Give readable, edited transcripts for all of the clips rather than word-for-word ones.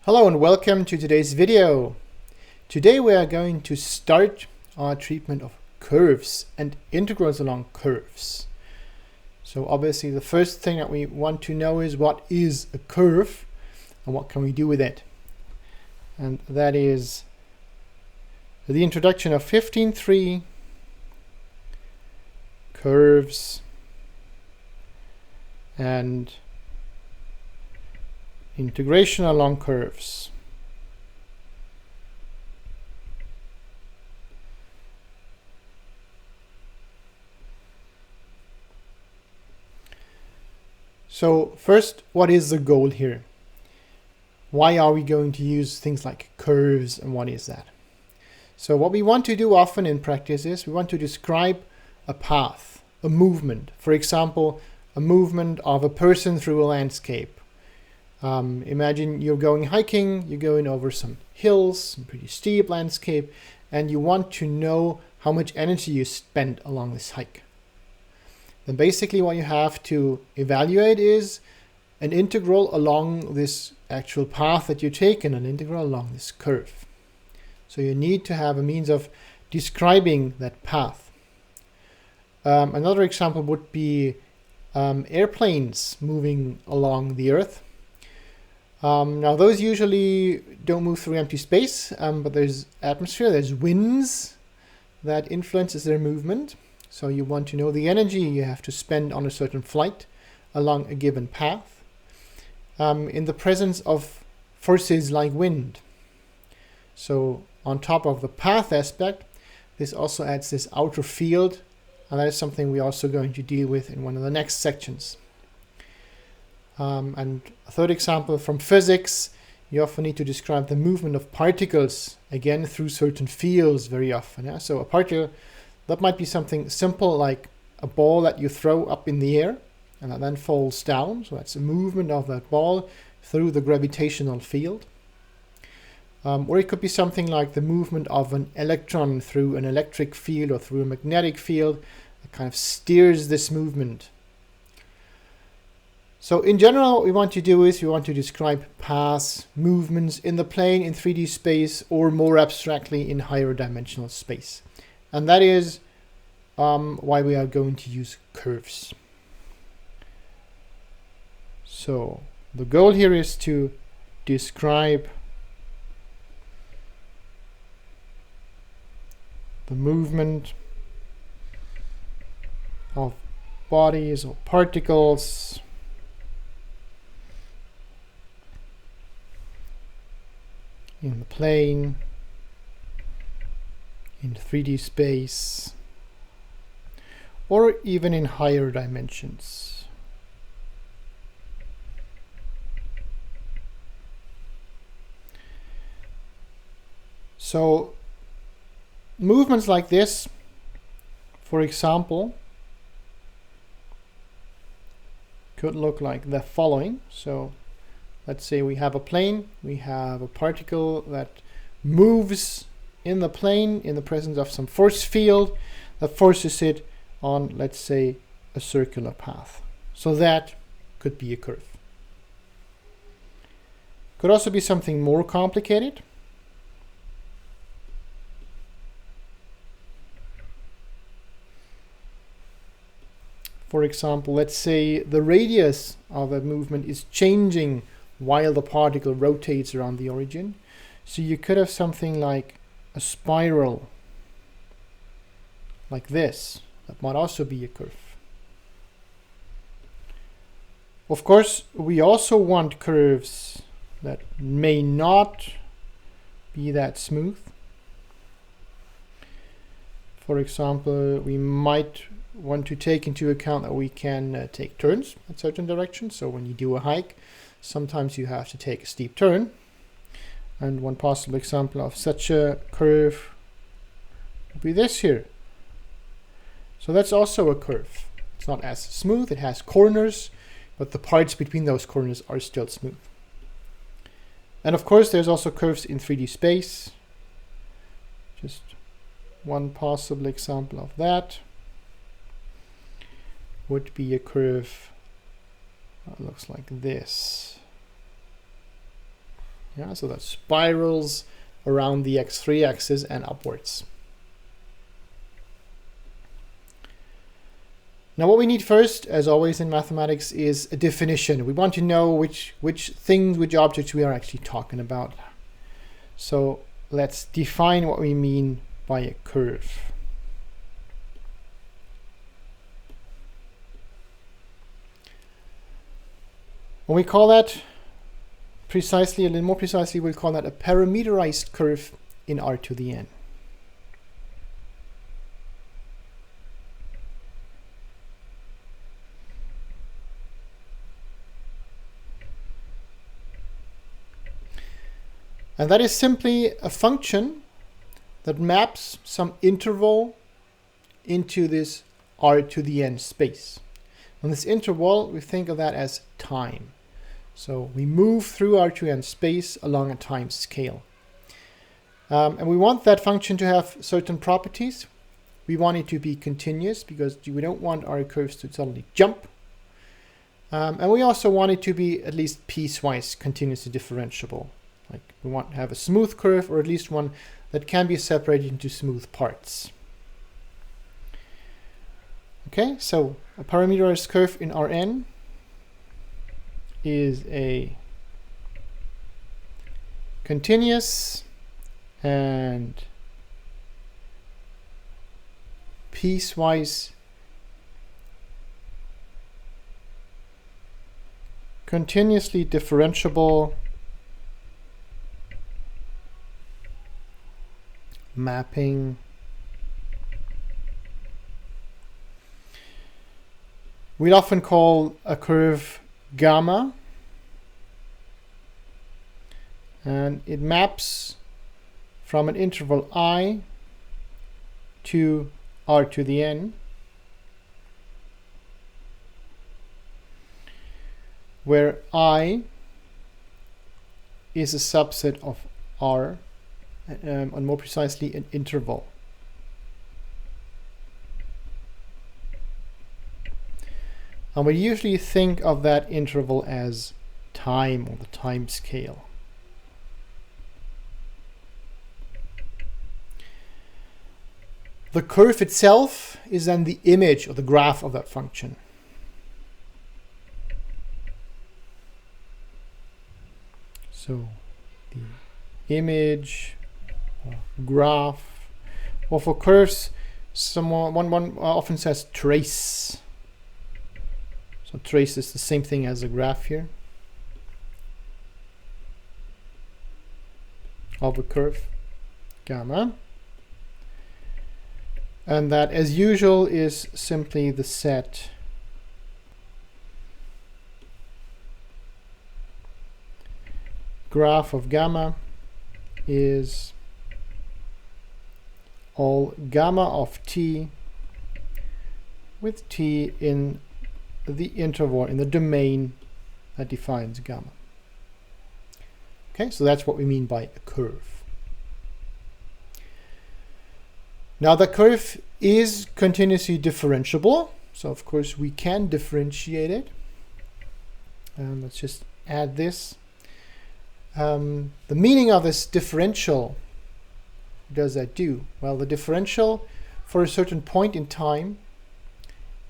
Hello and welcome to today's video. Today we are going to start our treatment of curves and integrals along curves. So obviously the first thing that we want to know is what is a curve and what can we do with it. And that is the introduction of 15.3, curves and integration along curves. So first, what is the goal here? Why are we going to use things like curves and what is that? So what we want to do often in practice is we want to describe a path, a movement. For example, a movement of a person through a landscape. Imagine you're going hiking, you're going over some hills, some pretty steep landscape, and you want to know how much energy you spent along this hike. Then basically what you have to evaluate is an integral along this actual path that you take and an integral along this curve. So you need to have a means of describing that path. Another example would be airplanes moving along the Earth. Now those usually don't move through empty space, but there's atmosphere, there's winds that influences their movement. So you want to know the energy you have to spend on a certain flight along a given path in the presence of forces like wind. So on top of the path aspect, this also adds this outer field, and that is something we're also going to deal with in one of the next sections. And a third example from physics, you often need to describe the movement of particles, again through certain fields very often. Yeah? So a particle, that might be something simple like a ball that you throw up in the air and that then falls down. So that's a movement of that ball through the gravitational field. Or it could be something like the movement of an electron through an electric field or through a magnetic field that kind of steers this movement. So in general, what we want to do is we want to describe paths, movements in the plane, in 3D space, or more abstractly in higher dimensional space. And that is why we are going to use curves. So the goal here is to describe the movement of bodies or particles in the plane, in 3D space, or even in higher dimensions. So movements like this, for example, could look like the following. So let's say we have a plane, we have a particle that moves in the plane in the presence of some force field that forces it on, let's say, a circular path. So that could be a curve. Could also be something more complicated. For example, let's say the radius of a movement is changing while the particle rotates around the origin. So you could have something like a spiral like this. That might also be a curve. Of course, we also want curves that may not be that smooth. For example, we might want to take into account that we can take turns in certain directions. So when you do a hike, sometimes you have to take a steep turn. And one possible example of such a curve would be this here. So that's also a curve. It's not as smooth, it has corners, but the parts between those corners are still smooth. And of course, there's also curves in 3D space. Just one possible example of that would be a curve that looks like this. Yeah, so that spirals around the x3 axis and upwards. Now what we need first, as always in mathematics, is a definition. We want to know which objects we are actually talking about. So let's define what we mean by a curve. When we call that precisely, a little more precisely, we'll call that a parameterized curve in R to the n. And that is simply a function that maps some interval into this R to the n space. On this interval, we think of that as time. So we move through R to n space along a time scale. And we want that function to have certain properties. We want it to be continuous because we don't want our curves to suddenly jump. And we also want it to be at least piecewise continuously differentiable. Like we want to have a smooth curve, or at least one that can be separated into smooth parts. Okay, so a parameterized curve in Rn is a continuous and piecewise continuously differentiable mapping we'd often call a curve gamma, and it maps from an interval I to R to the n, where I is a subset of R, and more precisely an interval. And we usually think of that interval as time, or the time scale. The curve itself is then the image or the graph of that function. So the image or graph, or for curves, one often says trace. So trace is the same thing as a graph here of a curve gamma. And that, as usual, is simply the set graph of gamma is all gamma of t with t in the interval, in the domain that defines gamma. Okay, so that's what we mean by a curve. Now the curve is continuously differentiable, so of course we can differentiate it. Let's just add this. The meaning of this differential, what does that do? Well, the differential for a certain point in time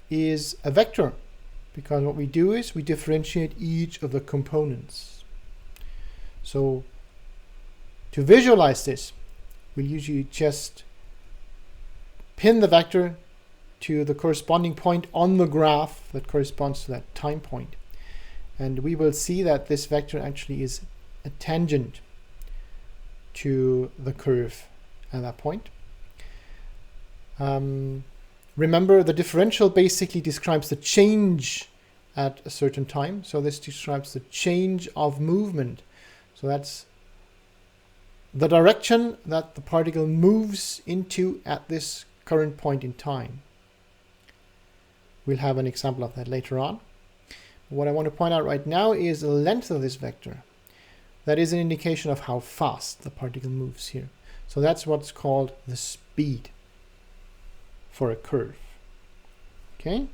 is a vector, because what we do is we differentiate each of the components. So to visualize this, we'll usually just pin the vector to the corresponding point on the graph that corresponds to that time point. And we will see that this vector actually is a tangent to the curve at that point. Remember, the differential basically describes the change at a certain time. So this describes the change of movement. So that's the direction that the particle moves into at this current point in time. We'll have an example of that later on. What I want to point out right now is the length of this vector. That is an indication of how fast the particle moves here. So that's what's called the speed for a curve. Okay,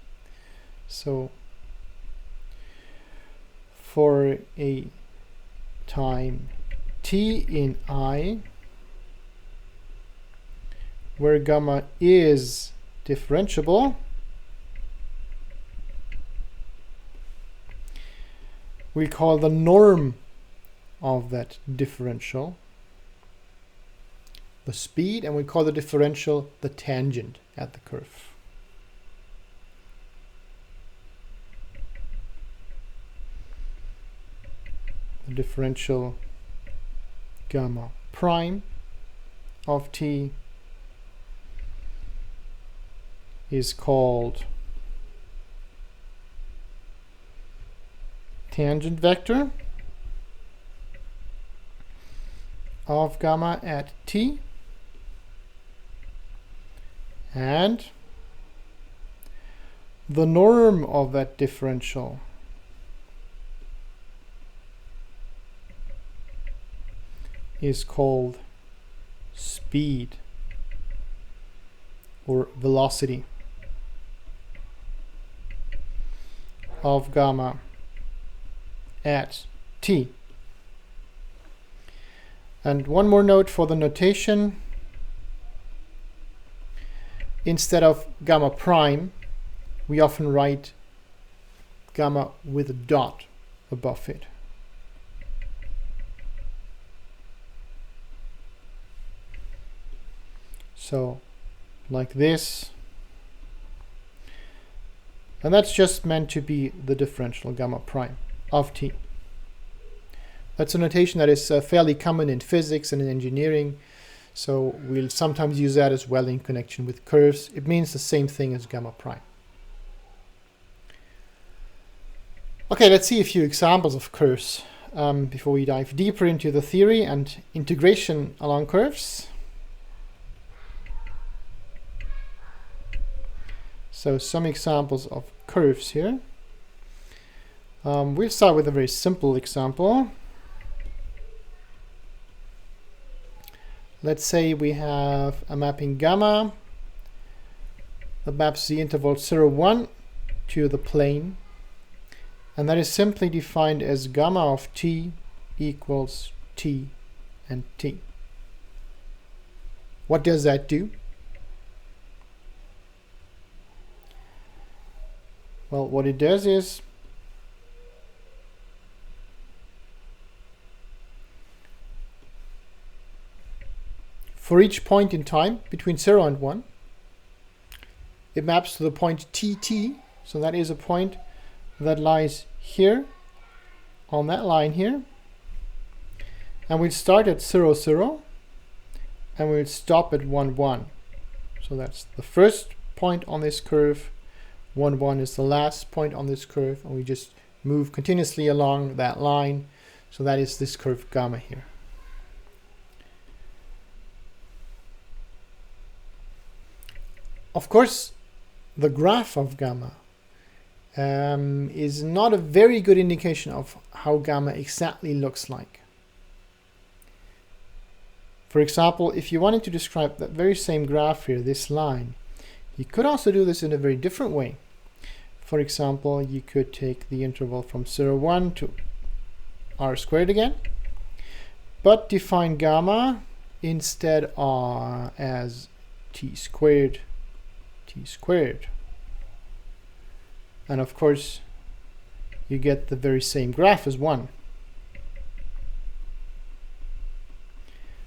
so for a time t in I, where gamma is differentiable, we call the norm of that differential the speed, and we call the differential the tangent at the curve. The differential gamma prime of t is called tangent vector of gamma at t, and the norm of that differential is called speed or velocity of gamma at t. And one more note for the notation. Instead of gamma prime, we often write gamma with a dot above it. So, like this. And that's just meant to be the differential gamma prime of t. That's a notation that is fairly common in physics and in engineering. So we'll sometimes use that as well in connection with curves. It means the same thing as gamma prime. Okay, let's see a few examples of curves before we dive deeper into the theory and integration along curves. So some examples of curves here. We'll start with a very simple example. Let's say we have a mapping gamma that maps the interval 0, 1 to the plane, and that is simply defined as gamma of t equals t and t. What does that do? Well, what it does is for each point in time between 0 and 1, it maps to the point tt, so that is a point that lies here on that line here, and we'll start at 0, 0, and we'll stop at 1, 1. So that's the first point on this curve, 1, 1 is the last point on this curve, and we just move continuously along that line. So that is this curve gamma here. Of course, the graph of gamma is not a very good indication of how gamma exactly looks like. For example, if you wanted to describe that very same graph here, this line, you could also do this in a very different way. For example, you could take the interval from 0, 1 to r squared again, but define gamma instead as t squared. And of course, you get the very same graph as 1.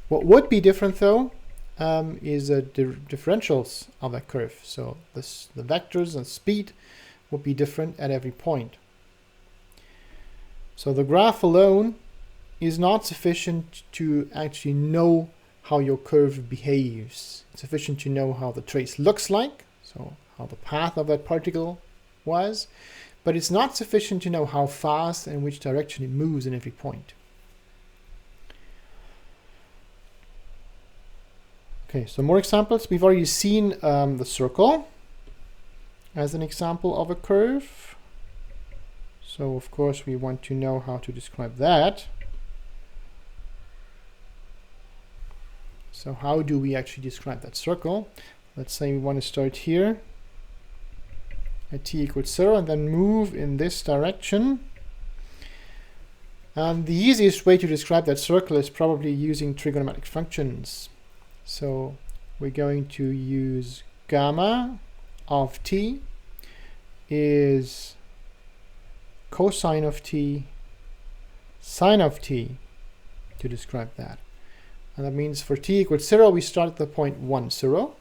What would be different though is the differentials of that curve. So the vectors and speed would be different at every point. So the graph alone is not sufficient to actually know how your curve behaves. It's sufficient to know how the trace looks like, so how the path of that particle was, but it's not sufficient to know how fast and in which direction it moves in every point. Okay, so more examples. We've already seen the circle as an example of a curve. So of course we want to know how to describe that. So how do we actually describe that circle? Let's say we want to start here at t equals 0 and then move in this direction. And the easiest way to describe that circle is probably using trigonometric functions. So we're going to use gamma of t is cosine of t sine of t to describe that. And that means for t equals 0, we start at the point 1, 0.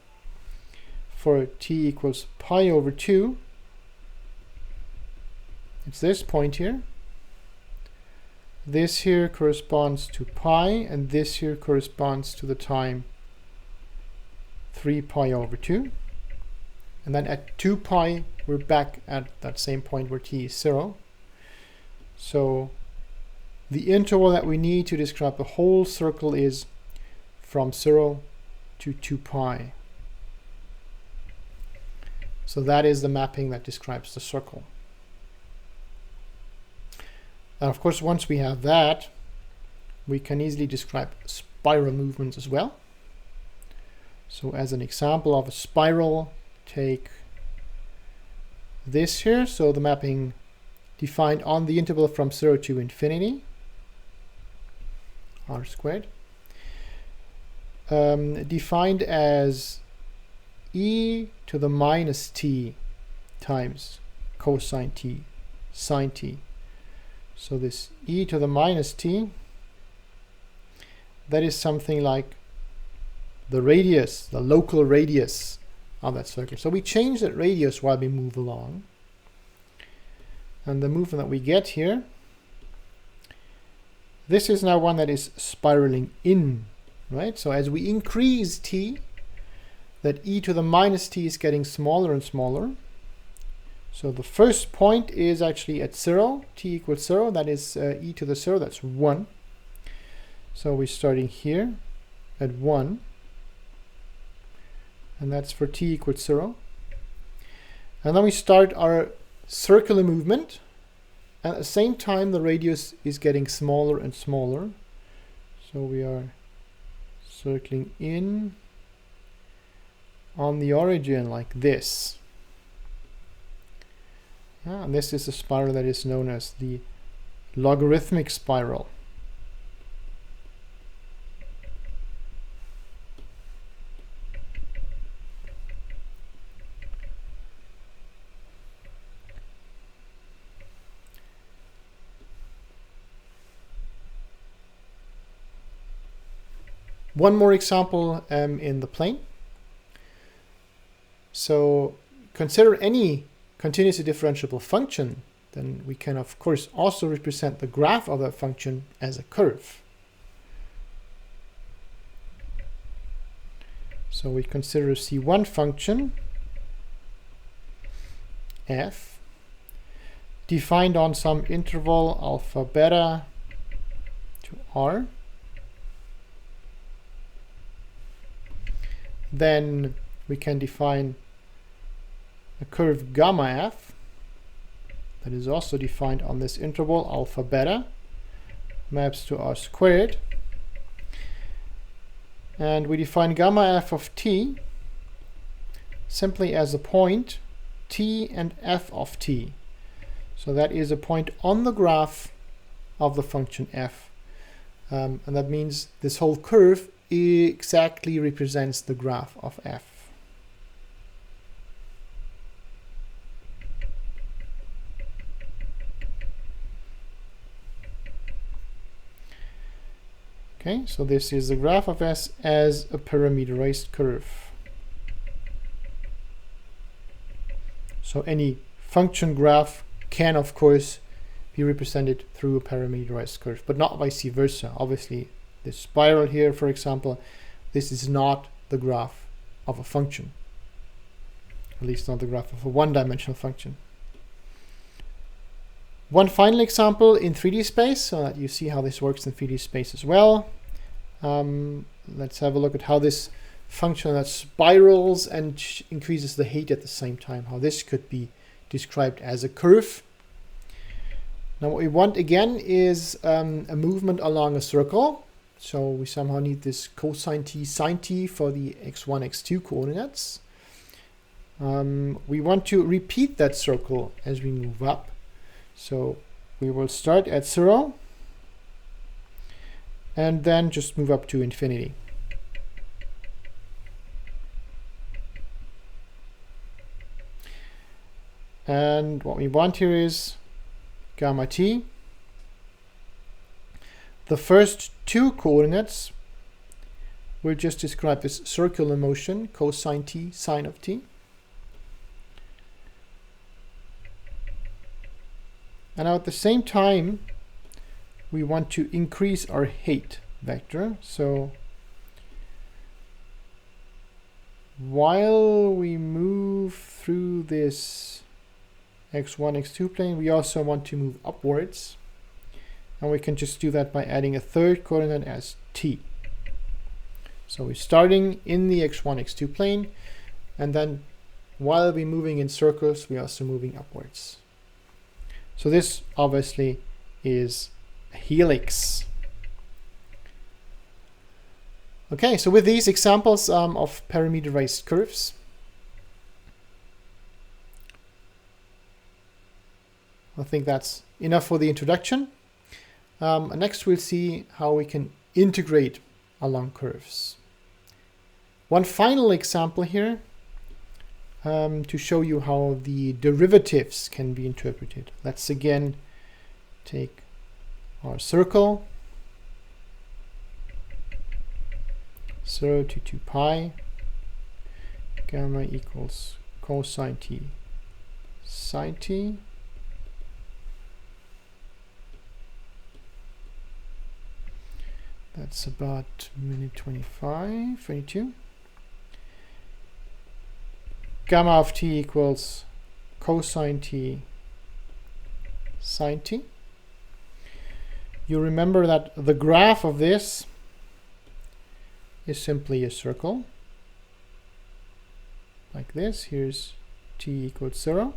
For t equals pi over 2, it's this point here. This here corresponds to pi, and this here corresponds to the time 3 pi over 2. And then at 2 pi, we're back at that same point where t is 0. So the interval that we need to describe the whole circle is from 0 to 2 pi. So that is the mapping that describes the circle. And of course, once we have that, we can easily describe spiral movements as well. So as an example of a spiral, take this here. So the mapping defined on the interval from 0 to infinity, r squared, defined as e to the minus t times cosine t sine t. So this e to the minus t, that is something like the radius, the local radius of that circle. So we change that radius while we move along. And the movement that we get here, this is now one that is spiraling in, right? So as we increase t, that e to the minus t is getting smaller and smaller. So the first point is actually at 0, t equals 0, that is e to the 0, that's 1. So we're starting here at 1, and that's for t equals 0. And then we start our circular movement, and at the same time the radius is getting smaller and smaller. So we are circling in on the origin like this. And this is a spiral that is known as the logarithmic spiral. One more example in the plane. So consider any continuously differentiable function, then we can of course also represent the graph of that function as a curve. So we consider a C1 function f defined on some interval alpha beta to r. Then we can define a curve gamma f that is also defined on this interval alpha beta, maps to r squared. And we define gamma f of t simply as a point t and f of t. So that is a point on the graph of the function f. And that means this whole curve exactly represents the graph of f. Okay, so this is the graph of S as a parameterized curve. So any function graph can, of course, be represented through a parameterized curve, but not vice versa. Obviously, this spiral here, for example, this is not the graph of a function, at least not the graph of a one-dimensional function. One final example in 3D space, so that you see how this works in 3D space as well. Let's have a look at how this function that spirals and increases the height at the same time, how this could be described as a curve. Now what we want again is a movement along a circle. So we somehow need this cosine t sine t for the x1, x2 coordinates. We want to repeat that circle as we move up. So we will start at 0, and then just move up to infinity. And what we want here is gamma t. The first two coordinates we'll just describe as circular motion, cosine t, sine of t. And now at the same time, we want to increase our height vector. So while we move through this x1, x2 plane, we also want to move upwards. And we can just do that by adding a third coordinate as t. So we're starting in the x1, x2 plane, and then while we're moving in circles, we're also moving upwards. So this obviously is a helix. Okay, so with these examples of parameterized curves, I think that's enough for the introduction. Next we'll see how we can integrate along curves. One final example here to show you how the derivatives can be interpreted. Let's again take our circle, 0 to 2 pi, gamma equals cosine t sine t. That's about minute 25, 22. Gamma of t equals cosine t sine t. You remember that the graph of this is simply a circle, like this. Here's t equals 0.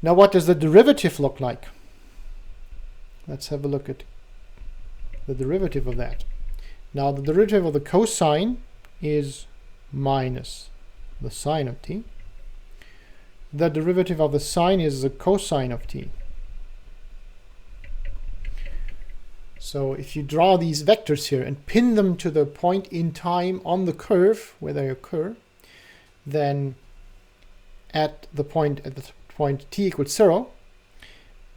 Now what does the derivative look like? Let's have a look at the derivative of that. Now the derivative of the cosine is minus the sine of t. The derivative of the sine is the cosine of t. So if you draw these vectors here and pin them to the point in time on the curve where they occur, then at the point t equals 0,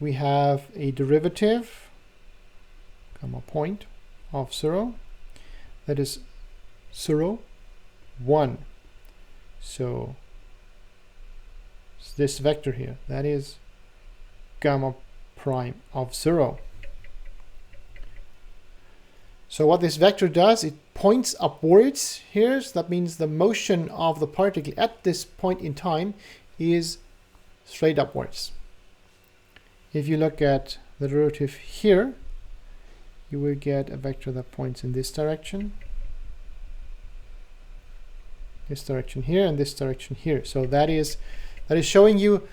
we have a derivative, comma point of 0, that is 0, 1. So this vector here, that is gamma prime of 0. So what this vector does, it points upwards here. So that means the motion of the particle at this point in time is straight upwards. If you look at the derivative here, you will get a vector that points in this direction here, and this direction here. So that is showing you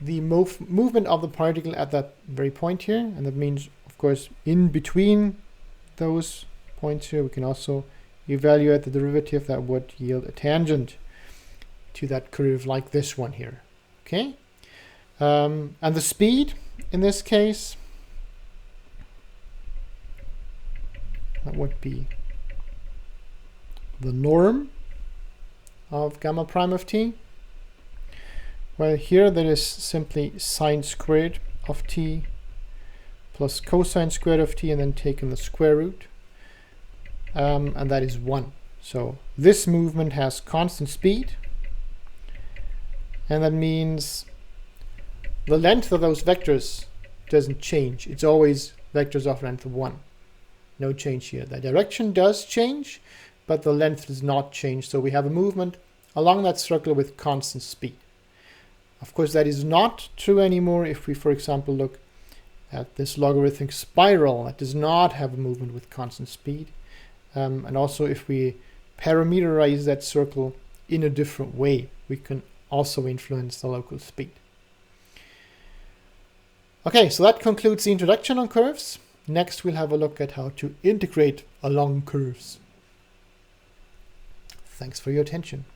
the movement of the particle at that very point here. And that means, of course, in between those points here, we can also evaluate the derivative that would yield a tangent to that curve like this one here. Okay, and the speed in this case, that would be the norm of gamma prime of t. Well, here that is simply sine squared of t plus cosine squared of t, and then taken the square root, and that is 1. So this movement has constant speed, and that means the length of those vectors doesn't change. It's always vectors of length of 1. No change here. The direction does change, but the length does not change. So we have a movement along that circle with constant speed. Of course, that is not true anymore if we, for example, look at this logarithmic spiral that does not have a movement with constant speed. And also if we parameterize that circle in a different way, we can also influence the local speed. Okay, so that concludes the introduction on curves. Next, we'll have a look at how to integrate along curves. Thanks for your attention.